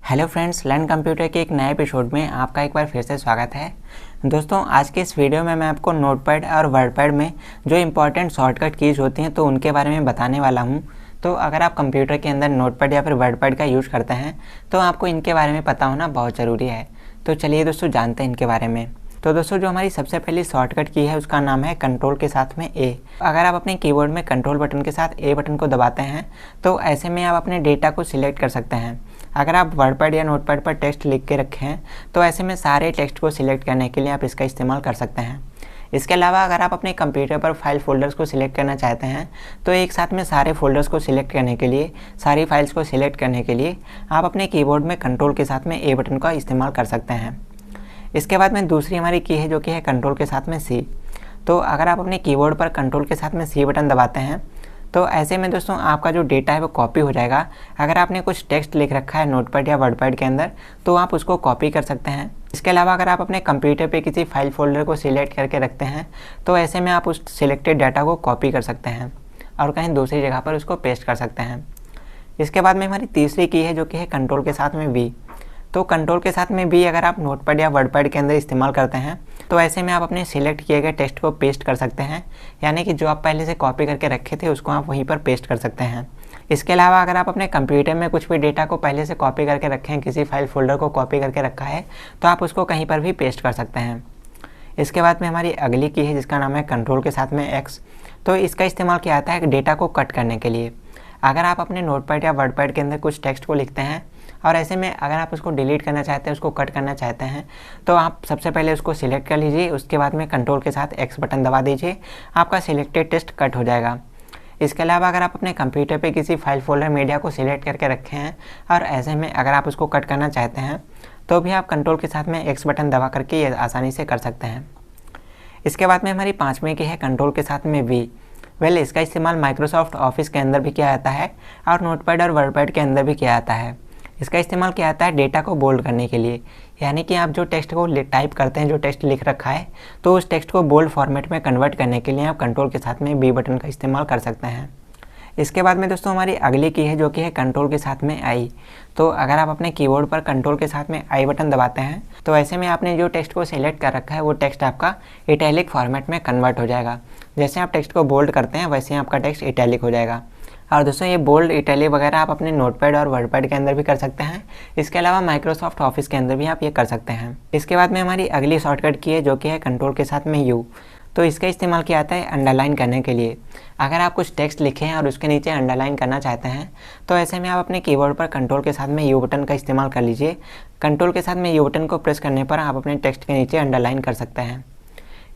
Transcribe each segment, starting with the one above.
Hello friends, learn computer के एक नए एपिसोड में आपका एक बार फिर से स्वागत है। दोस्तों, आज के इस वीडियो में मैं आपको नोटपैड और वर्डपैड में जो इम्पोर्टेंट शॉर्टकट कीज़ होती हैं तो उनके बारे में बताने वाला हूं। तो अगर आप कंप्यूटर के अंदर नोटपैड या फिर वर्डपैड का यूज़ करते हैं तो आपको इनके बारे में पता होना बहुत ज़रूरी है। तो चलिए दोस्तों, जानते हैं इनके बारे में। तो दोस्तों, जो हमारी सबसे पहली शॉर्टकट की है उसका नाम है कंट्रोल के साथ में ए। अगर आप अपने कीबोर्ड में कंट्रोल बटन के साथ ए बटन को दबाते हैं तो ऐसे में आप अपने डेटा को सिलेक्ट कर सकते हैं। अगर आप वर्डपैड या नोटपैड पर टेक्स्ट लिख के रखे हैं तो ऐसे में सारे टेक्स्ट को सिलेक्ट करने के लिए आप इसका इस्तेमाल कर सकते हैं। इसके अलावा अगर आप अपने कंप्यूटर पर फाइल फोल्डर्स को सिलेक्ट करना चाहते हैं तो एक साथ में सारे फोल्डर्स को सिलेक्ट करने के लिए, सारी फाइल्स को सिलेक्ट करने के लिए आप अपने कीबोर्ड में कंट्रोल के साथ में ए बटन का इस्तेमाल कर सकते हैं। इसके बाद में दूसरी हमारी की है जो कि है कंट्रोल के साथ में सी। तो अगर आप अपने कीबोर्ड पर कंट्रोल के साथ में सी बटन दबाते हैं तो ऐसे में दोस्तों आपका जो डेटा है वो कॉपी हो जाएगा। अगर आपने कुछ टेक्स्ट लिख रखा है नोटपैड या वर्डपैड के अंदर तो आप उसको कॉपी कर सकते हैं। इसके अलावा अगर आप अपने कंप्यूटर पे किसी फाइल फोल्डर को सिलेक्ट करके रखते हैं तो ऐसे में आप उस सिलेक्टेड डाटा को कॉपी कर सकते हैं और कहीं दूसरी जगह पर उसको पेस्ट कर सकते हैं। इसके बाद में हमारी तीसरी की है जो कि है कंट्रोल के साथ में वी। तो कंट्रोल के साथ में भी अगर आप नोटपैड या वर्डपैड के अंदर इस्तेमाल करते हैं तो ऐसे में आप अपने सिलेक्ट किए गए टेक्स्ट को पेस्ट कर सकते हैं, यानी कि जो आप पहले से कॉपी करके रखे थे उसको आप वहीं पर पेस्ट कर सकते हैं। इसके अलावा अगर आप अपने कंप्यूटर में कुछ भी डेटा को पहले से कॉपी करके रखे हैं, किसी फाइल फोल्डर को कॉपी करके रखा है तो आप उसको कहीं पर भी पेस्ट कर सकते हैं। इसके बाद में हमारी अगली की है जिसका नाम है कंट्रोल के साथ में एक्स। तो इसका इस्तेमाल किया जाता है डेटा को कट करने के लिए। अगर आप अपने नोटपैड या वर्डपैड के अंदर कुछ टेक्स्ट को लिखते हैं और ऐसे में अगर आप उसको डिलीट करना चाहते हैं, उसको कट करना चाहते हैं तो आप सबसे पहले उसको सिलेक्ट कर लीजिए। उसके बाद में कंट्रोल के साथ एक्स बटन दबा दीजिए, आपका सिलेक्टेड टेक्स्ट कट हो जाएगा। इसके अलावा अगर आप अपने कंप्यूटर पे किसी फाइल फोल्डर मीडिया को सिलेक्ट करके रखे हैं और ऐसे में अगर आप उसको कट करना चाहते हैं तो भी आप कंट्रोल के साथ में एक्स बटन दबा करके ये आसानी से कर सकते हैं। इसके बाद में हमारी पाँचवीं की है कंट्रोल के साथ में वी। इसका इस्तेमाल माइक्रोसॉफ्ट ऑफिस के अंदर भी किया जाता है और नोटपैड और वर्डपैड के अंदर भी किया जाता है। इसका इस्तेमाल किया जाता है डेटा को बोल्ड करने के लिए, यानी कि आप जो टेक्स्ट को टाइप करते हैं, जो टेक्स्ट लिख रखा है तो उस टेक्स्ट को बोल्ड फॉर्मेट में कन्वर्ट करने के लिए आप कंट्रोल के साथ में बी बटन का इस्तेमाल कर सकते हैं। इसके बाद में दोस्तों हमारी अगली की है जो कि है कंट्रोल के साथ में आई। तो अगर आप अपने कीबोर्ड पर कंट्रोल के साथ में आई बटन दबाते हैं तो ऐसे में आपने जो टेक्स्ट को सिलेक्ट कर रखा है वो टेक्स्ट आपका इटैलिक फॉर्मेट में कन्वर्ट हो जाएगा। जैसे आप टेक्स्ट को बोल्ड करते हैं वैसे ही आपका टेक्स्ट इटैलिक हो जाएगा। और दोस्तों, ये बोल्ड, इटैलिक वगैरह आप अपने नोटपैड और वर्डपैड के अंदर भी कर सकते हैं। इसके अलावा माइक्रोसॉफ्ट ऑफिस के अंदर भी आप ये कर सकते हैं। इसके बाद में हमारी अगली शॉर्टकट की है जो कि है कंट्रोल के साथ में यू। तो इसका इस्तेमाल किया जाता है अंडरलाइन करने के लिए। अगर आप कुछ टेक्स्ट लिखे हैं और उसके नीचे अंडरलाइन करना चाहते हैं तो ऐसे में आप अपने कीबोर्ड पर कंट्रोल के साथ में यू बटन का इस्तेमाल कर लीजिए। कंट्रोल के साथ में यू बटन को प्रेस करने पर आप अपने टेक्स्ट के नीचे अंडरलाइन कर सकते हैं।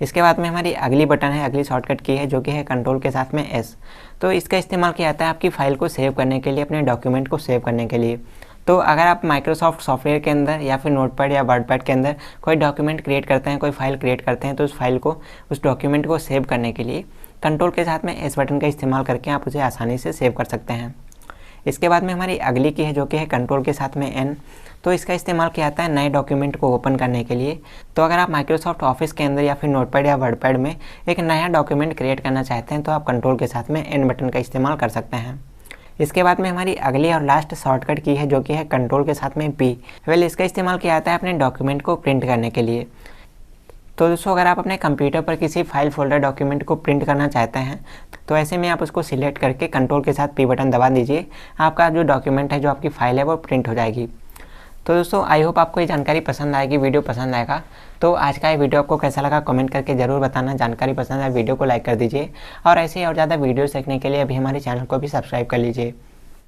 इसके बाद में हमारी अगली बटन है, अगली शॉर्टकट की है जो कि है कंट्रोल के साथ में एस। तो इसका इस्तेमाल किया जाता है आपकी फ़ाइल को सेव करने के लिए, अपने डॉक्यूमेंट को सेव करने के लिए। तो अगर आप माइक्रोसॉफ्ट सॉफ्टवेयर के अंदर या फिर नोटपैड या वर्डपैड के अंदर कोई डॉक्यूमेंट क्रिएट करते हैं, कोई फाइल क्रिएट करते हैं तो उस फाइल को, उस डॉक्यूमेंट को सेव करने के लिए कंट्रोल के साथ में एस बटन का इस्तेमाल करके आप उसे आसानी से सेव कर सकते हैं। इसके बाद में हमारी अगली की है जो कि है कंट्रोल के साथ में एन। तो इसका इस्तेमाल किया जाता है नए डॉक्यूमेंट को ओपन करने के लिए। तो अगर आप माइक्रोसॉफ्ट ऑफिस के अंदर या फिर नोटपैड या वर्डपैड में एक नया डॉक्यूमेंट क्रिएट करना चाहते हैं तो आप कंट्रोल के साथ में एन बटन का इस्तेमाल कर सकते हैं। इसके बाद में हमारी अगली और लास्ट शॉर्टकट की है जो कि है कंट्रोल के साथ में पी। इसका इस्तेमाल किया जाता है अपने डॉक्यूमेंट को प्रिंट करने के लिए। तो दोस्तों, अगर आप अपने कंप्यूटर पर किसी फाइल फोल्डर डॉक्यूमेंट को प्रिंट करना चाहते हैं तो ऐसे में आप उसको सिलेक्ट करके कंट्रोल के साथ पी बटन दबा दीजिए। आपका जो डॉक्यूमेंट है, जो आपकी फ़ाइल है वो प्रिंट हो जाएगी। तो दोस्तों, आई होप आपको ये जानकारी पसंद आएगी, वीडियो पसंद आएगा। तो आज का ये वीडियो आपको कैसा लगा कमेंट करके ज़रूर बताना। जानकारी पसंद आए वीडियो को लाइक कर दीजिए और ऐसे ही और ज़्यादा वीडियोस देखने के लिए अभी हमारे चैनल को भी सब्सक्राइब कर लीजिए।